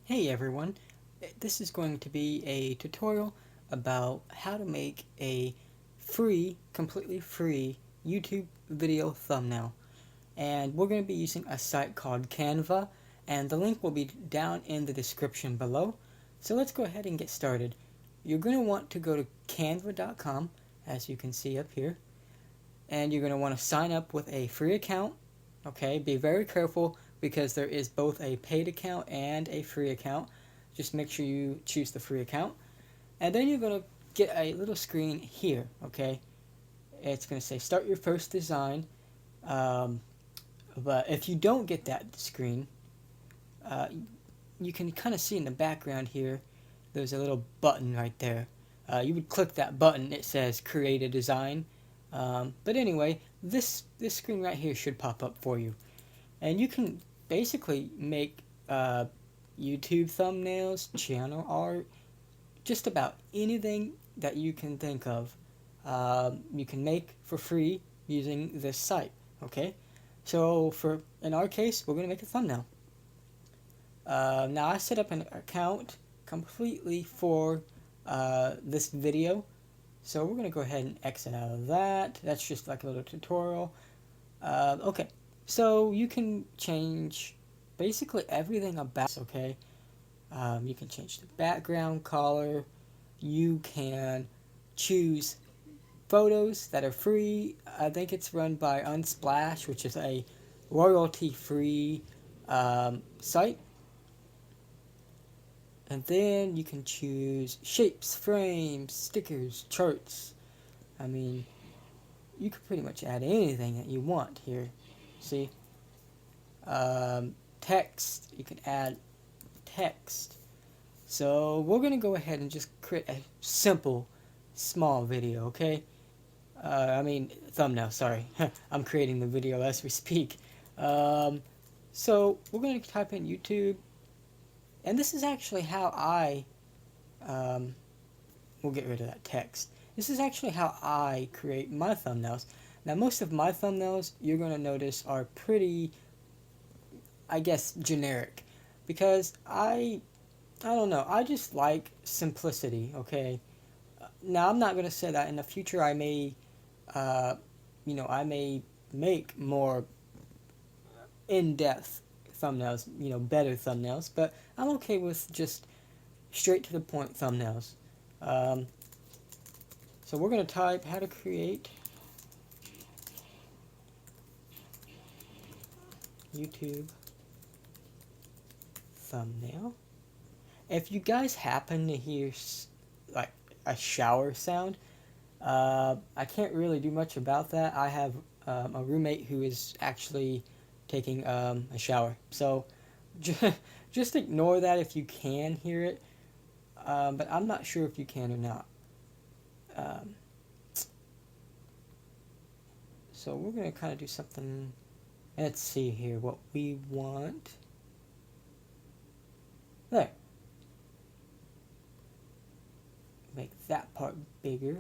Hey everyone, this is going to be a tutorial about how to make a completely free YouTube video thumbnail. And we're going to be using a site called Canva, and the link will be down in the description below. So let's go ahead and get started. You're going to want to go to canva.com, as you can see up here, and you're going to want to sign up with a free account. Okay, be very careful because there is both a paid account and a free account. Just make sure you choose the free account. And then you're going to get a little screen here, okay? It's going to say start your first design. Um, but if you don't get that screen, uh, you can kind of see in the background here, there's a little button right there. You would click that button, it says create a design. But anyway, this screen right here should pop up for you. And you can basically make YouTube thumbnails, channel art, just about anything that you can think of. You can make for free using this site. Okay, so in our case, we're gonna make a thumbnail. Now I set up an account completely for this video, so we're gonna go ahead and exit out of that. That's just like a little tutorial. Okay, so you can change basically everything about this, okay? You can change the background color. You can choose photos that are free. I think it's run by Unsplash, which is a royalty-free site. And then you can choose shapes, frames, stickers, charts. I mean, you can pretty much add anything that you want here. See? Text. You can add text. So we're going to go ahead and just create a simple, small video, okay? Thumbnail, sorry. I'm creating the video as we speak. So we're going to type in YouTube. And this is actually how we'll get rid of that text. This is actually how I create my thumbnails. Now, most of my thumbnails, you're going to notice, are pretty, I guess, generic. Because I don't know, I just like simplicity, okay? Now, I'm not going to say that in the future I may, I may make more in-depth thumbnails, better thumbnails, but I'm okay with just straight to the point thumbnails. So we're going to type how to create YouTube thumbnail. If you guys happen to hear like a shower sound, I can't really do much about that. I have a roommate who is actually taking a shower, so just ignore that if you can hear it, but I'm not sure if you can or not. So we're going to kind of do something. Let's see here what we want. There. Make that part bigger.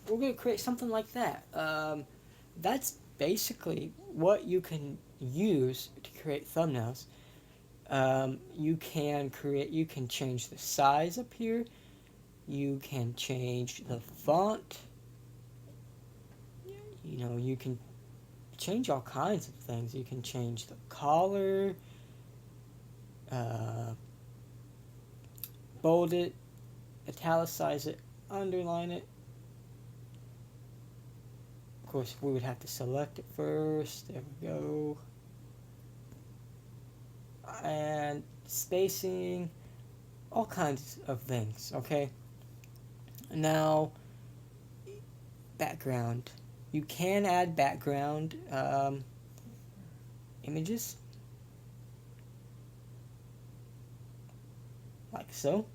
We're going to create something like that. That's basically what you can use to create thumbnails. You can change the size up here. You can change the font. You can change all kinds of things. You can change the color, bold it, italicize it, underline it. Of course, we would have to select it first. There we go. And spacing, all kinds of things, okay? Now, background. You can add background images, like so.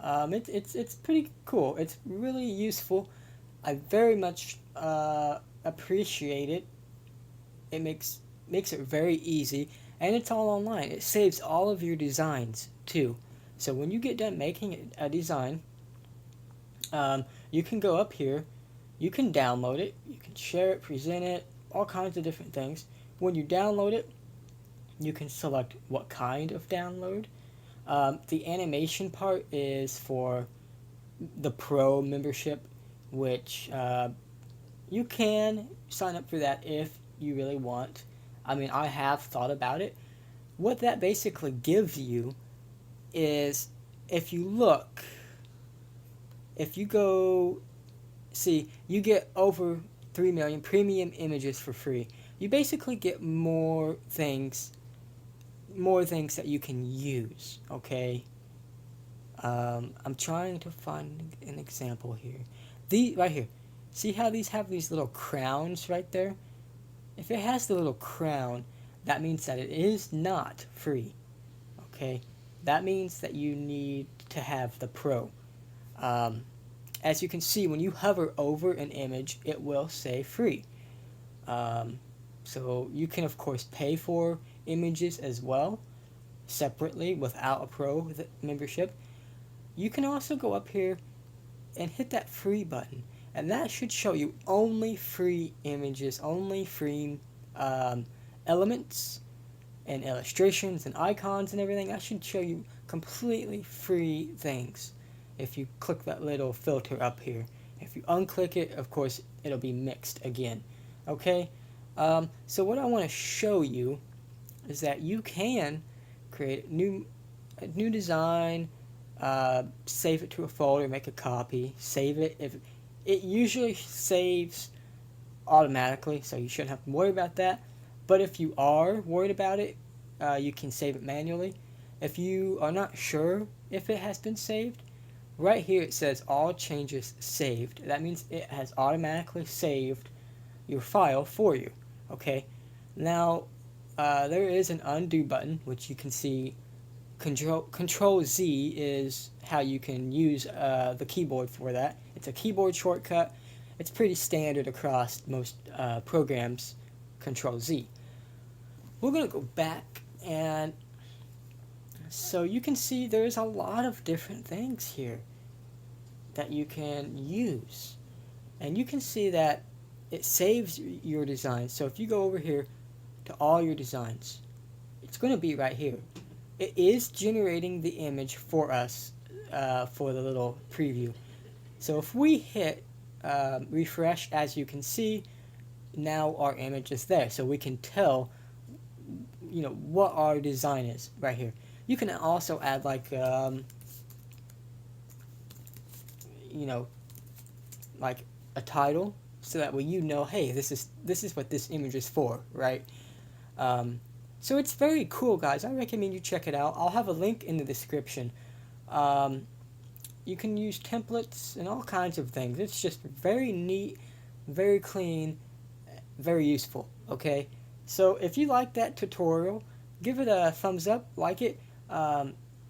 It's pretty cool. It's really useful. I very much appreciate it. It makes it very easy, and it's all online. It saves all of your designs too. So when you get done making a design, you can go up here, you can download it, you can share it, present it, all kinds of different things. When you download it, you can select what kind of download. The animation part is for the Pro membership, which you can sign up for that if you really want. I mean, I have thought about it. What that basically gives you is, if you look, if you go, see, you get over 3 million premium images for free. You basically get more things that you can use, okay? I'm trying to find an example here. Right here. See how these have these little crowns right there? If it has the little crown, that means that it is not free, okay? That means that you need to have the Pro. As you can see, when you hover over an image, it will say free. So you can, of course, pay for images as well, separately, without a Pro membership. You can also go up here and hit that free button, and that should show you only free images, only free elements and illustrations and icons and everything. That should show you completely free things if you click that little filter up here. If you unclick it, of course, it'll be mixed again. Okay? So what I want to show you is that you can create a new design, save it to a folder, make a copy, save it. If it usually saves automatically, so you shouldn't have to worry about that. But if you are worried about it, you can save it manually. If you are not sure if it has been saved, right here it says all changes saved. That means it has automatically saved your file for you. Okay, now there is an undo button, which you can see. Control Z is how you can use the keyboard for that. It's a keyboard shortcut. It's pretty standard across most programs. Control Z. We're gonna go back, and so you can see there's a lot of different things here that you can use, and you can see that it saves your designs. So if you go over here to all your designs, it's going to be right here. It is generating the image for us for the little preview. So if we hit refresh, as you can see, now our image is there, so we can tell, you know, what our design is right here. You can also add like you know, like a title, so that way you know, hey, this is what this image is for, right? So it's very cool, guys. I recommend you check it out. I'll have a link in the description. You can use templates and all kinds of things. It's just very neat, very clean, very useful, okay? So if you like that tutorial, give it a thumbs up, like it.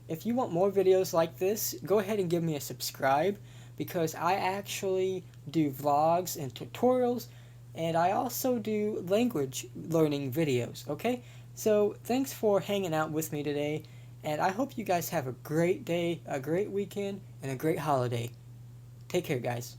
If you want more videos like this, go ahead and give me a subscribe, because I actually do vlogs and tutorials, and I also do language learning videos, okay? So thanks for hanging out with me today, and I hope you guys have a great day, a great weekend, and a great holiday. Take care, guys.